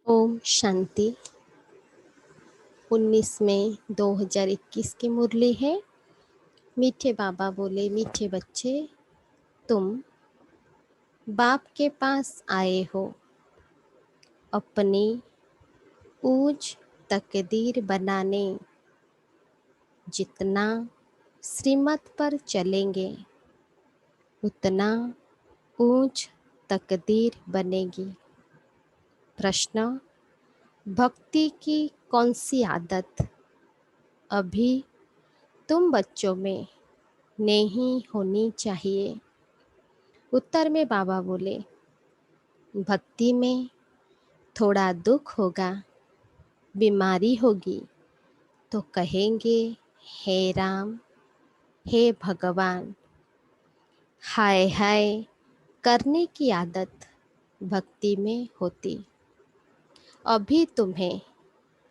ओम शांति। 19 मई 2021 की मुरली है। मीठे बाबा बोले, मीठे बच्चे, तुम बाप के पास आए हो अपनी ऊंच तकदीर बनाने। जितना श्रीमत पर चलेंगे उतना ऊंच तकदीर बनेगी। प्रश्न: भक्ति की कौन सी आदत अभी तुम बच्चों में नहीं होनी चाहिए? उत्तर में बाबा बोले, भक्ति में थोड़ा दुख होगा, बीमारी होगी तो कहेंगे हे राम, हे भगवान। हाय हाय करने की आदत भक्ति में होती। अभी तुम्हें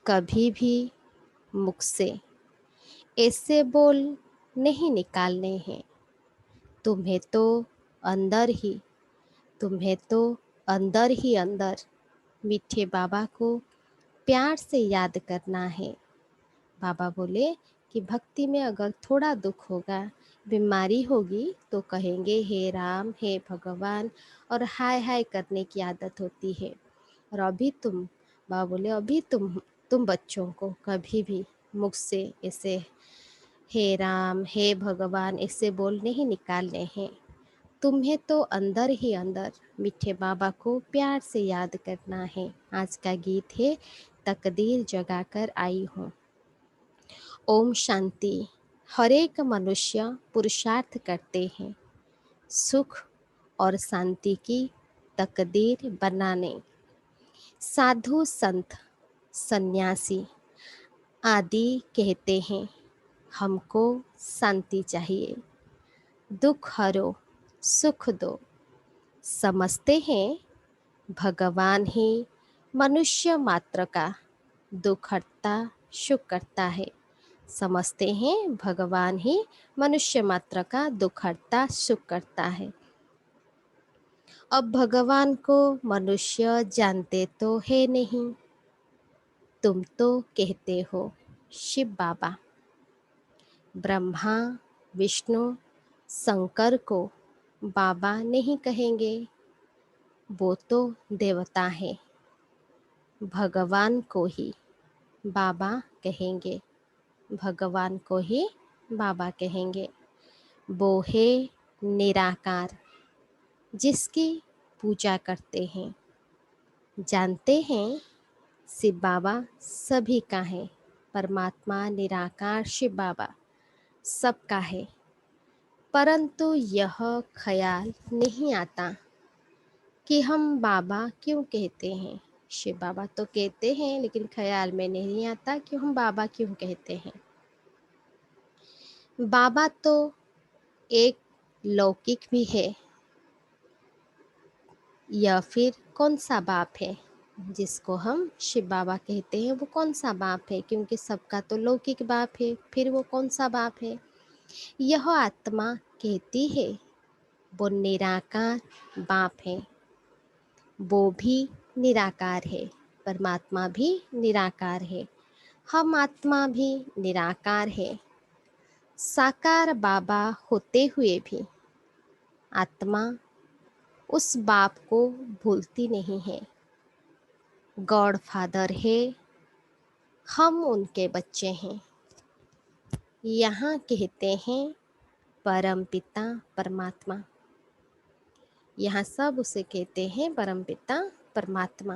कभी भी मुख से ऐसे बोल नहीं निकालने हैं। तुम्हें तो अंदर ही तुम्हें तो अंदर ही अंदर मीठे बाबा को प्यार से याद करना है। बाबा बोले कि भक्ति में अगर थोड़ा दुख होगा, बीमारी होगी तो कहेंगे हे राम, हे भगवान, और हाय हाय करने की आदत होती है। और अभी बाबा बोले, अभी तुम बच्चों को कभी भी मुख से ऐसे हे राम, हे भगवान ऐसे बोल नहीं निकालने हैं। तुम्हें तो अंदर ही अंदर मीठे बाबा को प्यार से याद करना है। आज का गीत है, तकदीर जगाकर आई हूँ। ओम शांति। हर एक मनुष्य पुरुषार्थ करते हैं सुख और शांति की तकदीर बनाने। साधु संत सन्यासी आदि कहते हैं हमको शांति चाहिए, दुख हरो सुख दो। समझते हैं भगवान ही मनुष्य मात्र का दुख हरता सुख करता है। समझते हैं भगवान ही मनुष्य मात्र का दुख हरता सुख करता है। अब भगवान को मनुष्य जानते तो है नहीं। तुम तो कहते हो शिव बाबा। ब्रह्मा विष्णु शंकर को बाबा नहीं कहेंगे, वो तो देवता है। भगवान को ही बाबा कहेंगे, भगवान को ही बाबा कहेंगे। वो है निराकार जिसकी पूजा करते हैं। जानते हैं शिव बाबा सभी का है। परमात्मा निराकार शिव बाबा सबका है। परंतु यह ख्याल नहीं आता कि हम बाबा क्यों कहते हैं। शिव बाबा तो कहते हैं, लेकिन ख्याल में नहीं आता कि हम बाबा क्यों कहते हैं। बाबा तो एक लौकिक भी है, या फिर कौन सा बाप है जिसको हम शिव बाबा कहते हैं? वो कौन सा बाप है? क्योंकि सबका तो लौकिक बाप है, फिर वो कौन सा बाप है? यह आत्मा कहती है वो निराकार बाप है। वो भी निराकार है, परमात्मा भी निराकार है, हम आत्मा भी निराकार है। साकार बाबा होते हुए भी आत्मा उस बाप को भूलती नहीं है। गॉड फादर है, हम उनके बच्चे हैं। यहाँ कहते हैं परम पिता परमात्मा, यहाँ सब उसे कहते हैं परम पिता परमात्मा।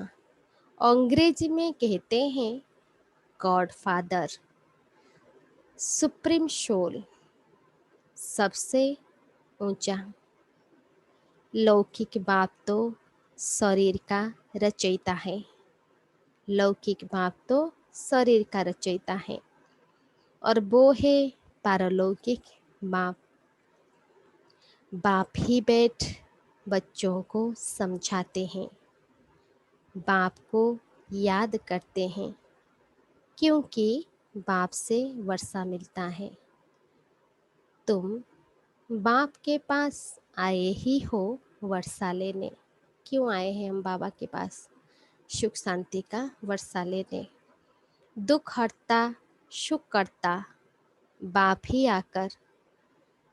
अंग्रेजी में कहते हैं गॉड फादर, सुप्रीम सोल, सबसे ऊंचा। लौकिक बाप तो शरीर का रचयिता है, लौकिक बाप तो शरीर का रचयिता है, और वो है पारलौकिक बाप। बाप ही बैठ बच्चों को समझाते हैं, बाप को याद करते हैं, क्योंकि बाप से वर्षा मिलता है। तुम बाप के पास आए ही हो वर्षा लेने। क्यों आए हैं हम बाबा के पास? सुख शांति का वर्षा लेने। दुख हरता सुख करता बाप ही आकर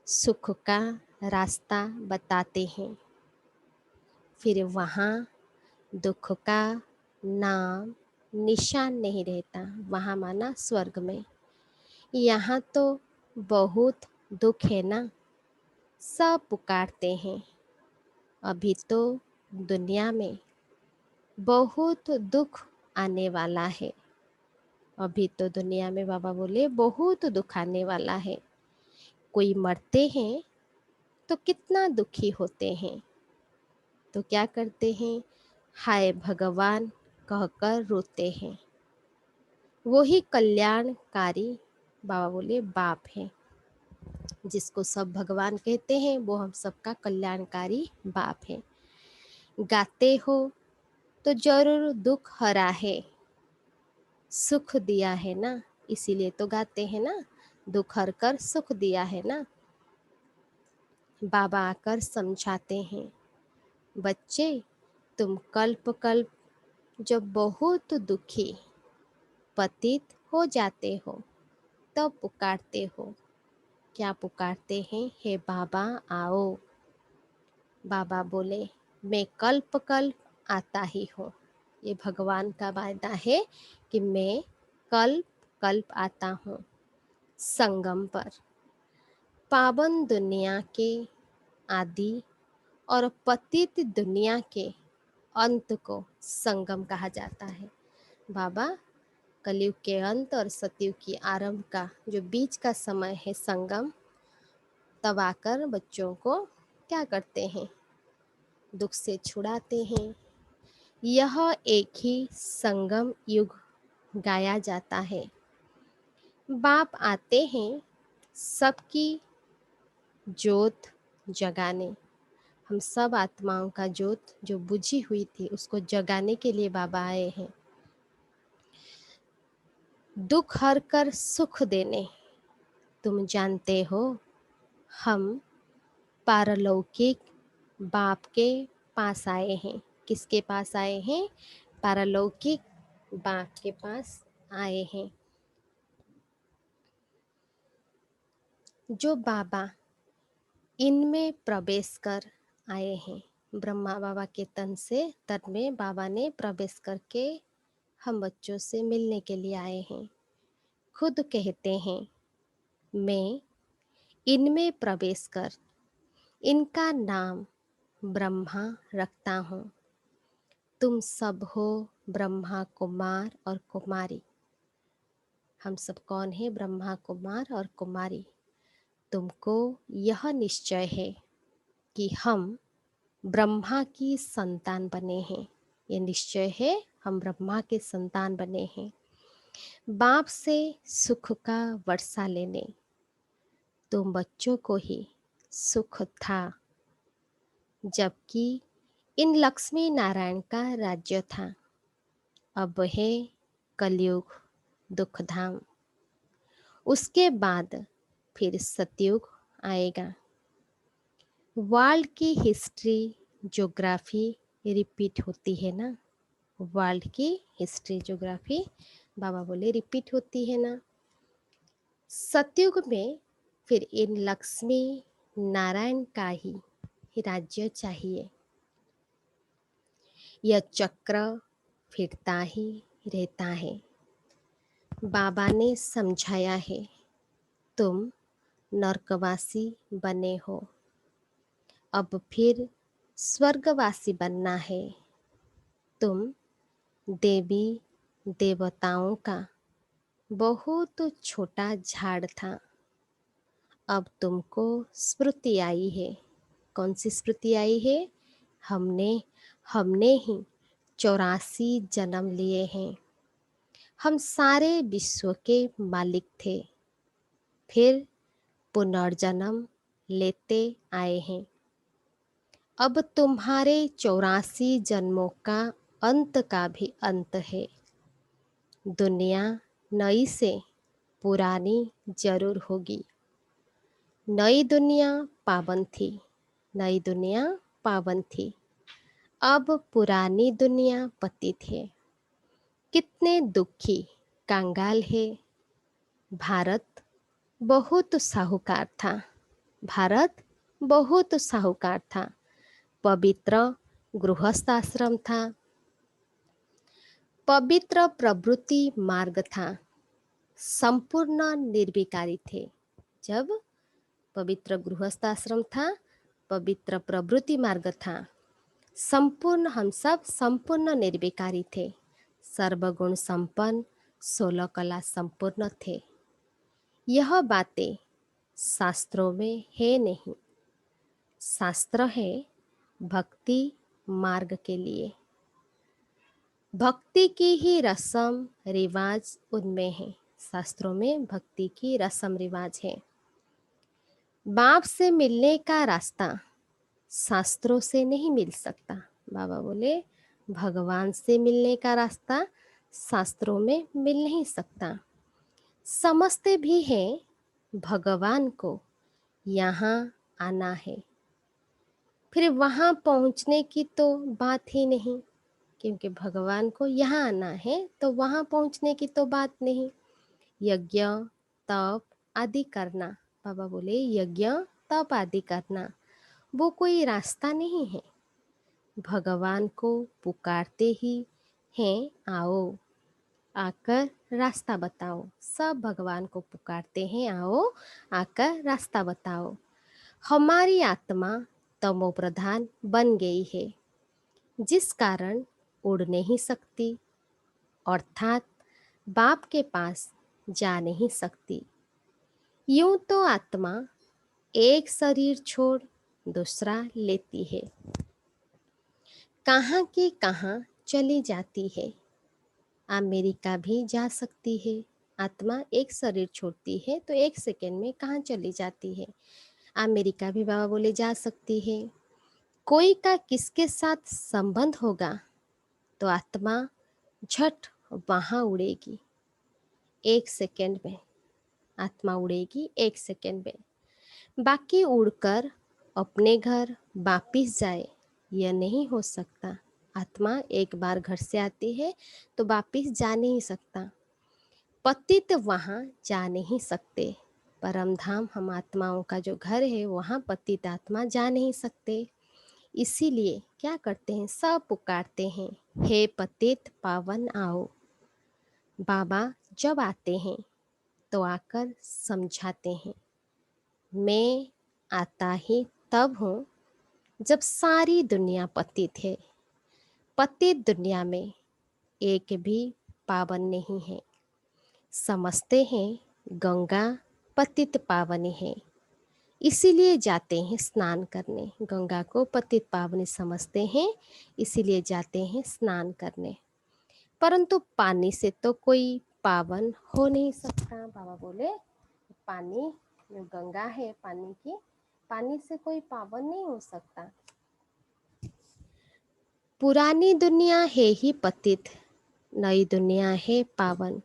सुख का रास्ता बताते हैं। फिर वहाँ दुख का नाम निशान नहीं रहता। वहाँ माना स्वर्ग में। यहाँ तो बहुत दुख है ना, सब पुकारते हैं। अभी तो दुनिया में बहुत दुख आने वाला है। अभी तो दुनिया में बाबा बोले बहुत दुख आने वाला है। कोई मरते हैं तो कितना दुखी होते हैं, तो क्या करते हैं, हाय भगवान कहकर रोते हैं। वही कल्याणकारी बाबा बोले बाप है। जिसको सब भगवान कहते हैं वो हम सबका कल्याणकारी बाप है। गाते हो तो जरूर दुख हरा है, सुख दिया है ना, इसीलिए तो गाते हैं ना, दुख हर कर सुख दिया है ना। बाबा आकर समझाते हैं, बच्चे तुम कल्प कल्प जब बहुत दुखी पतित हो जाते हो तब पुकारते हो। क्या पुकारते हैं, हे बाबा आओ। बाबा बोले मैं कल्प कल्प आता ही हूँ। ये भगवान का वायदा है कि मैं कल्प कल्प आता हूँ संगम पर। पावन दुनिया के आदि और पतित दुनिया के अंत को संगम कहा जाता है। बाबा कलयुग के अंत और सतयुग की आरंभ का जो बीच का समय है संगम, तब आकर बच्चों को क्या करते हैं, दुख से छुड़ाते हैं। यह एक ही संगम युग गाया जाता है। बाप आते हैं सबकी ज्योत जगाने। हम सब आत्माओं का ज्योत जो बुझी हुई थी उसको जगाने के लिए बाबा आए हैं। दुख हर कर सुख देने। तुम जानते हो हम पारलौकिक बाप के पास आए हैं। किसके पास आए हैं, पारलौकिक बाप के पास आए हैं। जो बाबा इनमें प्रवेश कर आए हैं, ब्रह्मा बाबा के तन से तन में बाबा ने प्रवेश करके हम बच्चों से मिलने के लिए आए हैं। खुद कहते हैं मैं इनमें प्रवेश कर इनका नाम ब्रह्मा रखता हूँ। तुम सब हो ब्रह्मा कुमार और कुमारी। हम सब कौन है, ब्रह्मा कुमार और कुमारी। तुमको यह निश्चय है कि हम ब्रह्मा की संतान बने हैं। ये निश्चय है हम ब्रह्मा के संतान बने हैं। बाप से सुख का वर्षा लेने। तुम बच्चों को ही सुख था, जबकि इन लक्ष्मी नारायण का राज्य था। अब है कलयुग दुखधाम। उसके बाद फिर सतयुग आएगा। वर्ल्ड की हिस्ट्री ज्योग्राफी रिपीट होती है ना, वर्ल्ड की हिस्ट्री ज्योग्राफी बाबा बोले रिपीट होती है ना। सतयुग में फिर इन लक्ष्मी नारायण का ही राज्य चाहिए। यह चक्र फिरता ही रहता है। बाबा ने समझाया है, तुम नरकवासी बने हो, अब फिर स्वर्गवासी बनना है। तुम देवी देवताओं का बहुत छोटा झाड़ था, अब तुमको स्मृति आई है। कौन सी स्मृति आई है, हमने हमने ही 84 जन्म लिए हैं। हम सारे विश्व के मालिक थे, फिर पुनर्जन्म लेते आए हैं। अब तुम्हारे 84 जन्मों का अंत का भी अंत है। दुनिया नई से पुरानी जरूर होगी। नई दुनिया पावन थी, नई दुनिया पावन थी। अब पुरानी दुनिया पतित है, कितने दुखी कंगाल है। भारत बहुत साहूकार था, भारत बहुत साहूकार था। पवित्र गृहस्थ आश्रम था, पवित्र प्रवृत्ति मार्ग था, संपूर्ण निर्विकारी थे। जब पवित्र गृहस्थ आश्रम था, पवित्र प्रवृत्ति मार्ग था, संपूर्ण हम सब संपूर्ण निर्विकारी थे, सर्वगुण संपन्न, 16 कला संपूर्ण थे। यह बातें शास्त्रों में है नहीं, शास्त्र है भक्ति मार्ग के लिए। भक्ति की ही रस्म रिवाज उनमें है, शास्त्रों में भक्ति की रस्म रिवाज है। बाप से मिलने का रास्ता शास्त्रों से नहीं मिल सकता। बाबा बोले भगवान से मिलने का रास्ता शास्त्रों में मिल नहीं सकता। समझते भी हैं भगवान को यहाँ आना है, फिर वहाँ पहुँचने की तो बात ही नहीं, क्योंकि भगवान को यहाँ आना है तो वहाँ पहुँचने की तो बात नहीं। यज्ञ तप आदि करना, बाबा बोले यज्ञ तप आदि करना वो कोई रास्ता नहीं है। भगवान को पुकारते ही हैं, आओ आकर रास्ता बताओ। सब भगवान को पुकारते हैं, आओ आकर रास्ता बताओ। हमारी आत्मा तमो प्रधान बन गई है, जिस कारण उड़ नहीं सकती, अर्थात बाप के पास जा नहीं सकती। यूं तो आत्मा एक शरीर छोड़ दूसरा लेती है, कहाँ की कहाँ चली जाती है। अमेरिका भी जा सकती है। आत्मा एक शरीर छोड़ती है तो एक सेकंड में कहाँ चली जाती है। अमेरिका भी बाबा बोले जा सकती है। कोई का किसके साथ संबंध होगा तो आत्मा झट वहाँ उड़ेगी, एक सेकंड में आत्मा उड़ेगी, एक सेकंड में। बाकी उड़कर अपने घर वापिस जाए यह नहीं हो सकता। आत्मा एक बार घर से आती है तो वापिस जा नहीं सकता। पतित वहाँ जा नहीं सकते। परम धाम हम आत्माओं का जो घर है वहाँ पतित आत्मा जा नहीं सकते। इसीलिए क्या करते हैं, सब पुकारते हैं, हे पतित पावन आओ। बाबा जब आते हैं तो आकर समझाते हैं, मैं आता ही तब हूँ जब सारी दुनिया पतित है। पतित दुनिया में एक भी पावन नहीं है। समझते हैं गंगा पतित पावनी है, इसीलिए जाते हैं स्नान करने। गंगा को पतित पावनी समझते हैं, इसीलिए जाते हैं स्नान करने। परंतु पानी से तो कोई पावन हो नहीं सकता। बाबा बोले पानी जो गंगा है पानी की, पानी से कोई पावन नहीं हो सकता। पुरानी दुनिया है ही पतित, नई दुनिया है पावन।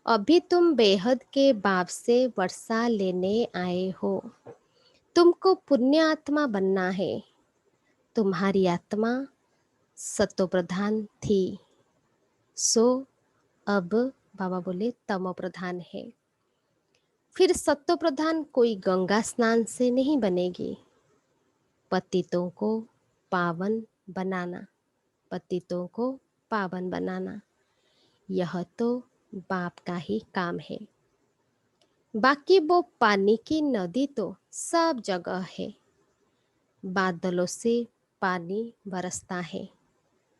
अभी तुम बेहद के बाप से वर्षा लेने आए हो। तुमको पुण्य आत्मा बनना है। तुम्हारी आत्मा सतो प्रधान थी, सो अब बाबा बोले तमो प्रधान है। फिर सत्व प्रधान कोई गंगा स्नान से नहीं बनेगी। पतितों को पावन बनाना, पतितों को पावन बनाना, यह तो बाप का ही काम है। बाकी वो पानी की नदी तो सब जगह है। बादलों से पानी बरसता है,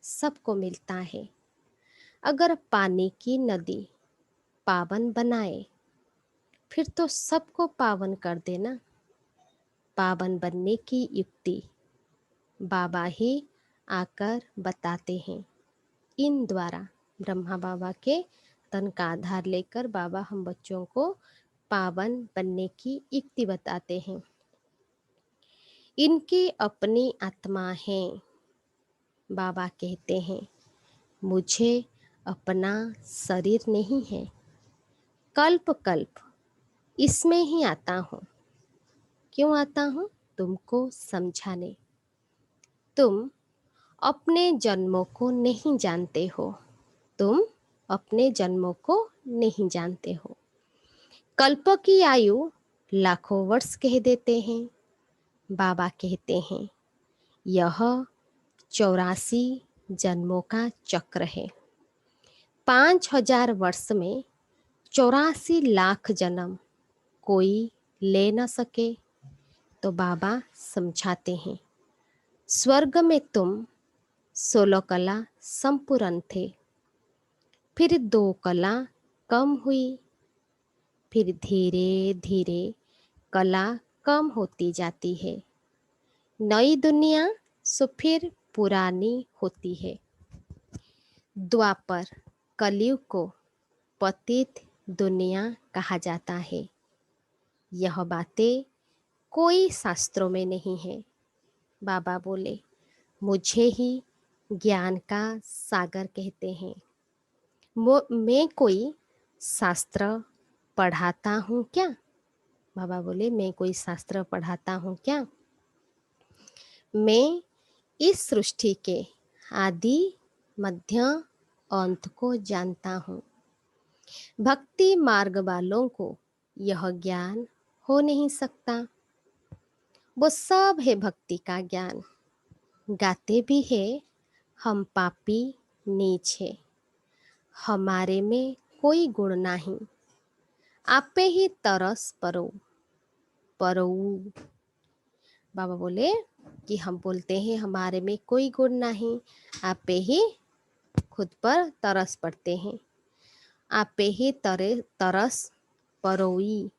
सबको मिलता है। अगर पानी की नदी पावन बनाए फिर तो सबको पावन कर देना। पावन बनने की युक्ति बाबा ही आकर बताते हैं। इन द्वारा ब्रह्मा बाबा के तन का आधार लेकर बाबा हम बच्चों को पावन बनने की युक्ति बताते हैं। इनकी अपनी आत्मा है। बाबा कहते हैं मुझे अपना शरीर नहीं है, कल्प कल्प इसमें ही आता हूँ। क्यों आता हूँ? तुमको समझाने। तुम अपने जन्मों को नहीं जानते हो। तुम अपने जन्मों को नहीं जानते हो। कल्प की आयु लाखों वर्ष कह देते हैं। बाबा कहते हैं यह 84 जन्मों का चक्र है। 5000 वर्ष में 84 लाख जन्म कोई ले न सके। तो बाबा समझाते हैं स्वर्ग में तुम 16 कला संपूर्ण थे, फिर 2 कला कम हुई, फिर धीरे धीरे कला कम होती जाती है। नई दुनिया सो फिर पुरानी होती है। द्वापर कलयुग को पतित दुनिया कहा जाता है। यह बातें कोई शास्त्रों में नहीं है। बाबा बोले मुझे ही ज्ञान का सागर कहते हैं। मैं कोई शास्त्र पढ़ाता हूँ क्या? बाबा बोले मैं कोई शास्त्र पढ़ाता हूँ क्या? मैं इस सृष्टि के आदि मध्य अंत को जानता हूँ। भक्ति मार्ग वालों को यह ज्ञान हो नहीं सकता। वो सब है भक्ति का ज्ञान। गाते भी है हम पापी नीच है, हमारे में कोई गुण नहीं, आपे ही तरस परो परो। बाबा बोले कि हम बोलते हैं हमारे में कोई गुण नहीं, आपे ही खुद पर तरस पड़ते हैं। आपे ही तरस परोई,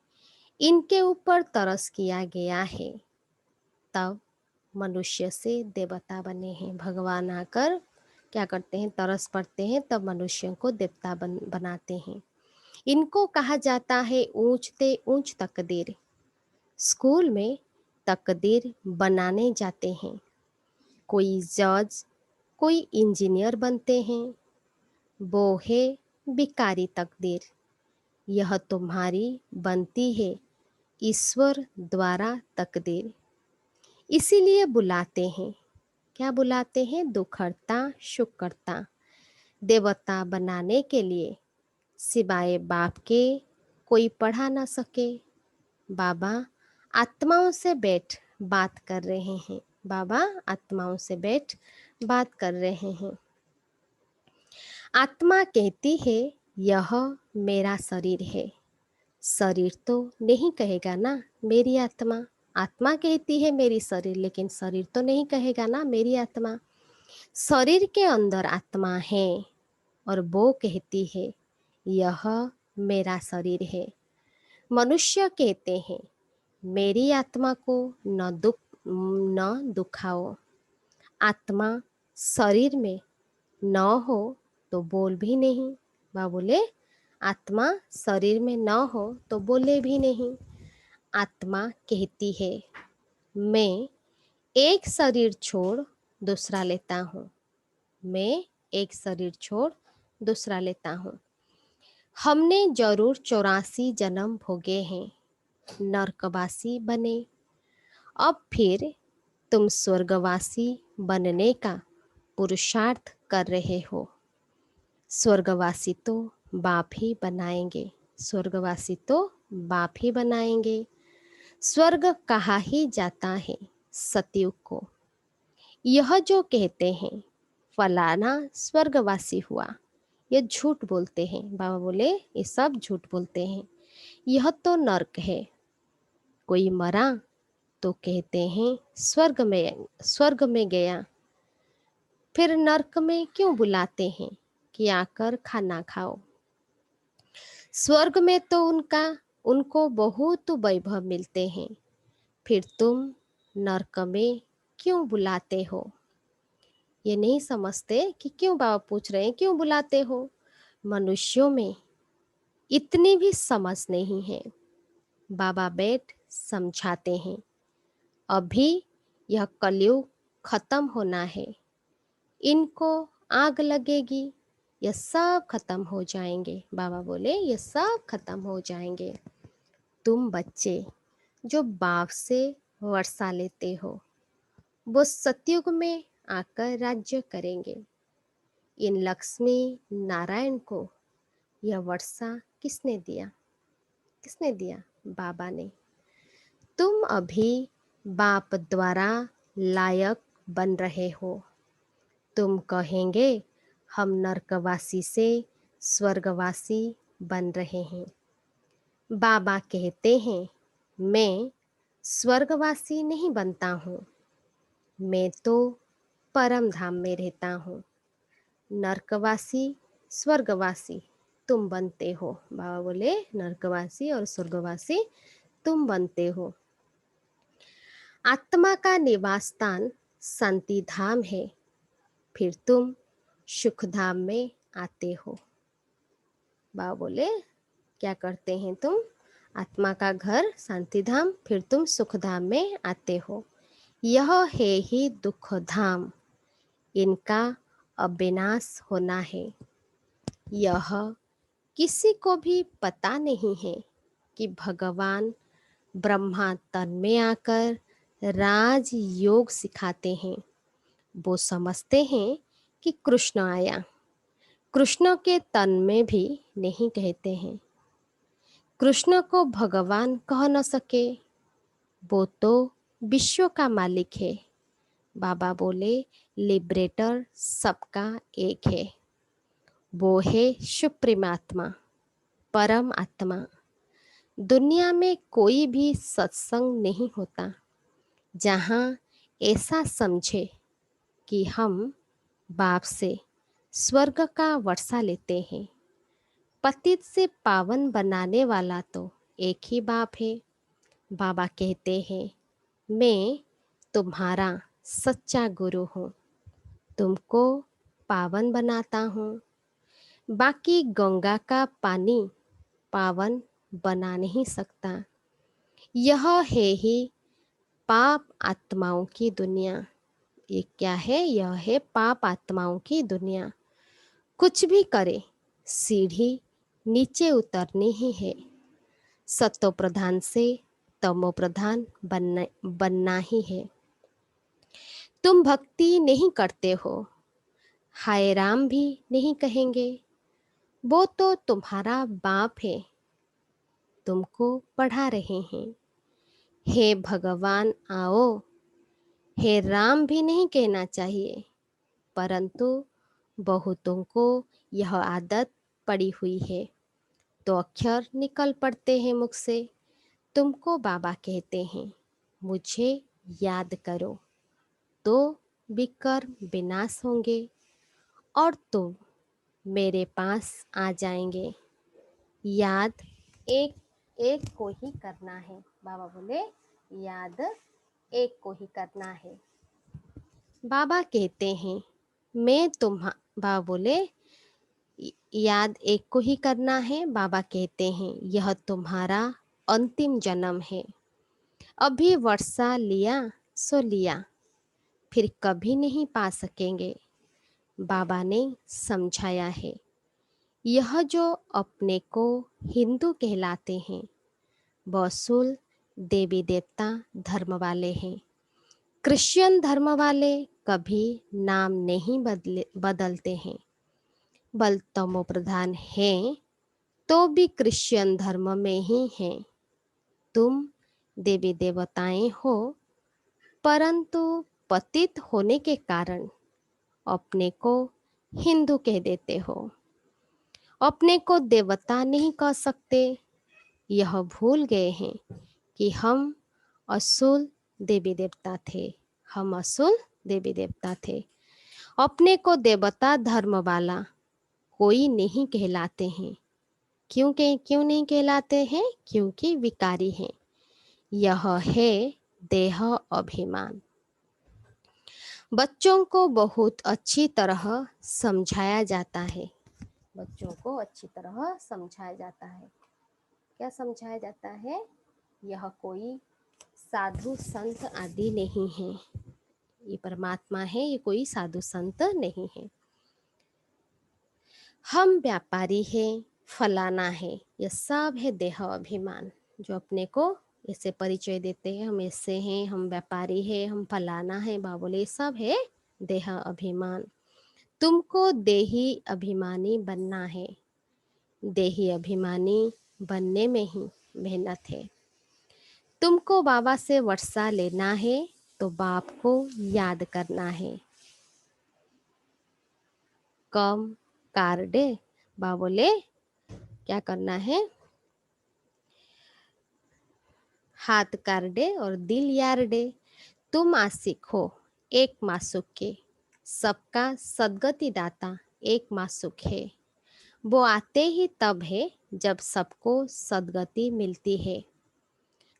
इनके ऊपर तरस किया गया है, तब मनुष्य से देवता बने हैं। भगवान आकर क्या करते हैं? तरस पड़ते हैं, तब मनुष्यों को देवता बनाते हैं। इनको कहा जाता है ऊंचते ऊंच तकदीर। स्कूल में तकदीर बनाने जाते हैं। कोई जज, कोई इंजीनियर बनते हैं। वो है बिकारी तकदीर। यह तुम्हारी बनती है ईश्वर द्वारा तकदीर। इसीलिए बुलाते हैं। क्या बुलाते हैं? दुखहर्ता सुखकर्ता। देवता बनाने के लिए सिवाय बाप के कोई पढ़ा ना सके। बाबा आत्माओं से बैठ बात कर रहे हैं। बाबा आत्माओं से बैठ बात कर रहे हैं। आत्मा कहती है यह मेरा शरीर है। शरीर तो नहीं कहेगा ना मेरी आत्मा। आत्मा कहती है मेरी शरीर, लेकिन शरीर तो नहीं कहेगा ना मेरी आत्मा। शरीर के अंदर आत्मा है और वो कहती है यह मेरा शरीर है। मनुष्य कहते हैं मेरी आत्मा को न दुखाओ। आत्मा शरीर में न हो तो बोल भी नहीं। बा बोले आत्मा शरीर में न हो तो बोले भी नहीं। आत्मा कहती है मैं एक शरीर छोड़ दूसरा लेता हूँ। मैं एक शरीर छोड़ दूसरा लेता हूँ। हमने जरूर 84 जन्म भोगे हैं, नरकवासी बने। अब फिर तुम स्वर्गवासी बनने का पुरुषार्थ कर रहे हो। स्वर्गवासी तो बाप ही बनाएंगे। स्वर्गवासी तो बाप ही बनाएंगे। स्वर्ग कहा ही जाता है सतयुग को। यह जो कहते हैं फलाना स्वर्गवासी हुआ, ये झूठ बोलते हैं। बाबा बोले ये सब झूठ बोलते हैं। यह तो नर्क है। कोई मरा तो कहते हैं स्वर्ग में गया। फिर नर्क में क्यों बुलाते हैं कि आकर खाना खाओ। स्वर्ग में तो उनको बहुत वैभव मिलते हैं। फिर तुम नर्क में क्यों बुलाते हो? ये नहीं समझते कि क्यों बाबा पूछ रहे हैं क्यों बुलाते हो। मनुष्यों में इतनी भी समझ नहीं है। बाबा बैठ समझाते हैं अभी यह कलयुग खत्म होना है। इनको आग लगेगी, ये सब खत्म हो जाएंगे। बाबा बोले ये सब खत्म हो जाएंगे। तुम बच्चे जो बाप से वर्षा लेते हो, वो सतयुग में आकर राज्य करेंगे। इन लक्ष्मी नारायण को यह वर्षा किसने दिया? किसने दिया? बाबा ने। तुम अभी बाप द्वारा लायक बन रहे हो। तुम कहेंगे हम नरकवासी से स्वर्गवासी बन रहे हैं। बाबा कहते हैं मैं स्वर्गवासी नहीं बनता हूँ, मैं तो परम धाम में रहता हूँ। नरकवासी स्वर्गवासी तुम बनते हो। बाबा बोले नरकवासी और स्वर्गवासी तुम बनते हो। आत्मा का निवास स्थान शांति धाम है, फिर तुम सुख धाम में आते हो। बाबा बोले क्या करते हैं तुम? आत्मा का घर शांति धाम, फिर तुम सुख धाम में आते हो। यह है ही दुख धाम, इनका अविनाश होना है। यह किसी को भी पता नहीं है कि भगवान ब्रह्मा तन में आकर राज योग सिखाते हैं। वो समझते हैं कि कृष्ण आया, कृष्ण के तन में भी नहीं कहते हैं। कृष्ण को भगवान कह न सके, वो तो विश्व का मालिक है। बाबा बोले लिबरेटर सबका एक है, वो है सुप्रीम आत्मा, परम आत्मा। दुनिया में कोई भी सत्संग नहीं होता जहाँ ऐसा समझे कि हम बाप से स्वर्ग का वर्षा लेते हैं। पतित से पावन बनाने वाला तो एक ही बाप है। बाबा कहते हैं मैं तुम्हारा सच्चा गुरु हूँ, तुमको पावन बनाता हूँ। बाकी गंगा का पानी पावन बना नहीं सकता। यह है ही पाप आत्माओं की दुनिया। ये क्या है? यह है पाप आत्माओं की दुनिया। कुछ भी करे सीढ़ी नीचे उतरनी ही है। सतो प्रधान से तमो प्रधान बनना ही है। तुम भक्ति नहीं करते हो, हाय राम भी नहीं कहेंगे। वो तो तुम्हारा बाप है, तुमको पढ़ा रहे हैं। हे भगवान आओ, हे राम भी नहीं कहना चाहिए, परंतु बहुतों को यह आदत पड़ी हुई है तो अक्षर निकल पड़ते हैं मुख से। तुमको बाबा कहते हैं मुझे याद करो तो विकर्म विनाश होंगे और तुम मेरे पास आ जाएंगे। याद एक एक को ही करना है। बाबा बोले याद एक को ही करना है। बाबा कहते हैं मैं बाबा बोले याद एक को ही करना है। बाबा कहते हैं यह तुम्हारा अंतिम जन्म है। अभी वर्षा लिया सो लिया, फिर कभी नहीं पा सकेंगे। बाबा ने समझाया है यह जो अपने को हिंदू कहलाते हैं वह असूल देवी देवता धर्म वाले हैं। क्रिश्चियन धर्म वाले कभी नाम नहीं बदलते हैं। बल तमो प्रधान हैं तो भी क्रिश्चियन धर्म में ही हैं। तुम देवी देवताएं हो, परंतु पतित होने के कारण अपने को हिंदू कह देते हो। अपने को देवता नहीं कह सकते। यह भूल गए हैं कि हम असुल देवी देवता थे। हम असुल देवी देवता थे। अपने को देवता धर्म वाला कोई नहीं कहलाते हैं। क्यों नहीं कहलाते हैं? क्योंकि विकारी हैं। यह है देह अभिमान। बच्चों को बहुत अच्छी तरह समझाया जाता है। बच्चों को अच्छी तरह समझाया जाता है। क्या समझाया जाता है? यह कोई साधु संत आदि नहीं है, ये परमात्मा है, ये कोई साधु संत नहीं है। हम व्यापारी हैं, फलाना है, यह सब है देह अभिमान। जो अपने को ऐसे परिचय देते हैं हम ऐसे हैं, हम व्यापारी हैं, हम फलाना है, बाबोले, सब है देह अभिमान। तुमको देही अभिमानी बनना है, देही अभिमानी बनने में ही मेहनत है। तुमको बाबा से वर्षा लेना है तो बाप को याद करना है। कम कार्डे, बा बोले क्या करना है, हाथ कार्डे और दिल यार डे। तुम आशिक हो एक मासूक के, सबका सदगति दाता एक मासूक है। वो आते ही तब है जब सबको सदगति मिलती है।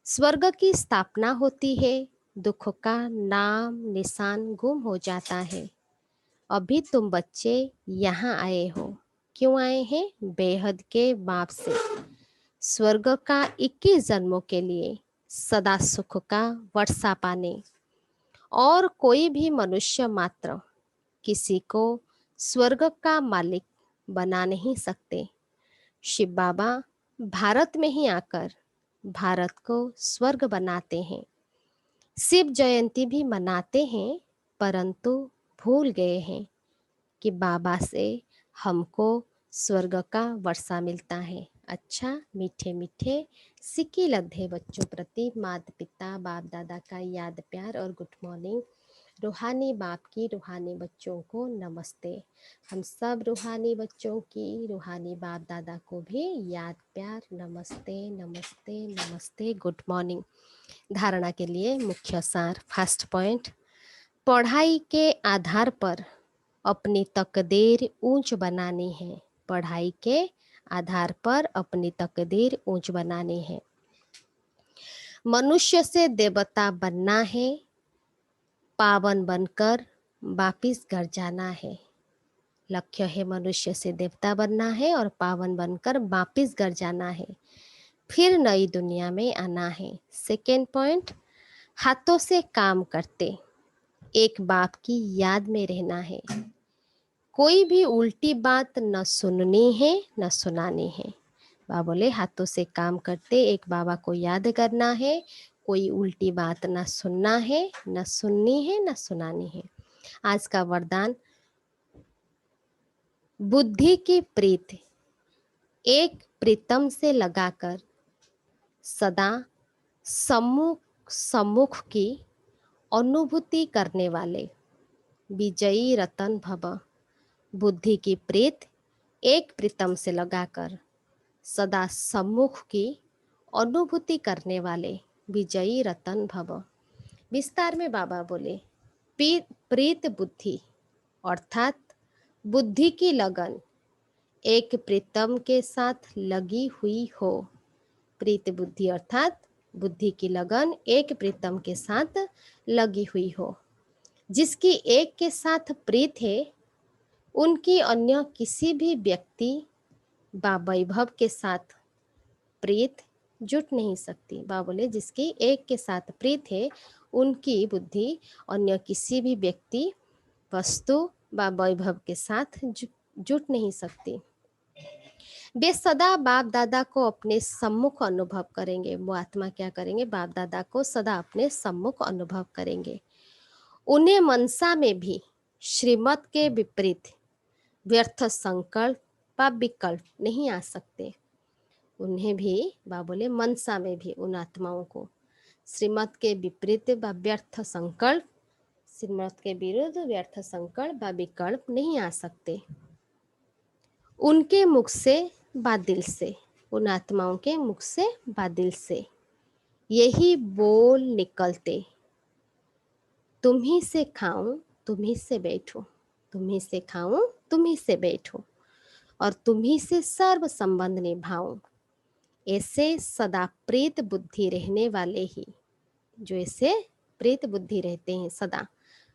स्वर्ग की स्थापना होती है, दुख का नाम निशान गुम हो जाता है। अभी तुम बच्चे यहाँ आए हो, क्यों आए हैं? बेहद के बाप से स्वर्ग का 21 जन्मों के लिए सदा सुख का वर्षा पाने। और कोई भी मनुष्य मात्र किसी को स्वर्ग का मालिक बना नहीं सकते। शिव बाबा भारत में ही आकर भारत को स्वर्ग बनाते हैं। शिव जयंती भी मनाते हैं, परंतु भूल गए हैं कि बाबा से हमको स्वर्ग का वर्षा मिलता है। अच्छा, मीठे मीठे सिक्की लद्दे बच्चों प्रति माता पिता बाप दादा का याद प्यार और गुड मॉर्निंग। रूहानी बाप की रूहानी बच्चों को नमस्ते। हम सब रूहानी बच्चों की रूहानी बाप दादा को भी याद प्यार नमस्ते नमस्ते नमस्ते, गुड मॉर्निंग। धारणा के लिए मुख्य सार। फर्स्ट पॉइंट, पढ़ाई के आधार पर अपनी तकदीर ऊंच बनानी है। पढ़ाई के आधार पर अपनी तकदीर ऊंच बनानी है। मनुष्य से देवता बनना है, पावन बनकर वापिस घर जाना है। लक्ष्य है मनुष्य से देवता बनना है और पावन बनकर वापिस घर जाना है, फिर नई दुनिया में आना है। सेकेंड पॉइंट, हाथों से काम करते एक बाप की याद में रहना है। कोई भी उल्टी बात न सुननी है न सुनानी है। बाबा बोले हाथों से काम करते एक बाबा को याद करना है, कोई उल्टी बात न सुनना है, न सुननी है, न सुनानी है। आज का वरदान, बुद्धि की प्रीत एक प्रीतम से लगाकर सदा सम्मुख सम्मुख की अनुभूति करने वाले विजयी रतन भव। बुद्धि की प्रीत एक प्रीतम से लगाकर सदा सम्मुख की अनुभूति करने वाले विजयी रतन भव। विस्तार में बाबा बोले, प्रीत बुद्धि अर्थात बुद्धि की लगन एक प्रीतम के साथ लगी हुई हो। प्रीत बुद्धि अर्थात बुद्धि की लगन एक प्रीतम के साथ लगी हुई हो। जिसकी एक के साथ प्रीत है, उनकी अन्य किसी भी व्यक्ति व वैभव के साथ प्रीत जुट नहीं सकती। बाबा बोले जिसकी एक के साथ प्रीत है, उनकी बुद्धि अन्य किसी भी व्यक्ति वस्तु व वैभव के साथ जुट नहीं सकती। वे सदा बाप दादा को अपने सम्मुख अनुभव करेंगे। वो आत्मा क्या करेंगे? बाप दादा को सदा अपने सम्मुख अनुभव करेंगे। उन्हें मनसा में भी श्रीमत के विपरीत व्यर्थ संकल्प व विकल्प नहीं आ सकते। उन्हें भी बाबा बोले मनसा में भी उन आत्माओं को श्रीमत के विपरीत व व्यर्थ संकल्प, श्रीमत के विरुद्ध व्यर्थ संकल्प व विकल्प नहीं आ सकते। उनके मुख से व दिल से, उन आत्माओं के मुख से व दिल से यही बोल निकलते, तुम्ही से खाऊं तुम्ही से बैठूं, तुम्ही से खाऊं तुम्ही से बैठूं और तुम्ही से सर्व संबंध निभाऊं। ऐसे सदा प्रीत बुद्धि रहने वाले ही, जो ऐसे प्रीत बुद्धि रहते हैं सदा,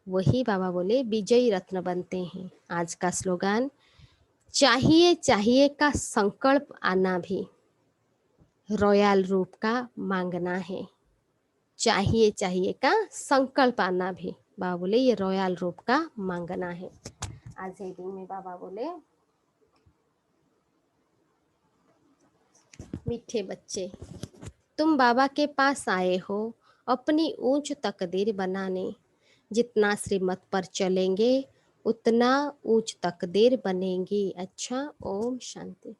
वही बाबा बोले विजयी रत्न बनते हैं। आज का स्लोगान, चाहिए चाहिए का संकल्प आना भी रॉयल रूप का मांगना है। चाहिए चाहिए का संकल्प आना भी बाबा बोले ये रॉयल रूप का मांगना है। आज रीडिंग में बाबा बोले, मीठे बच्चे, तुम बाबा के पास आए हो अपनी ऊंच तकदीर बनाने। जितना श्रीमत पर चलेंगे उतना ऊंच तकदीर बनेगी। अच्छा, ओम शांति।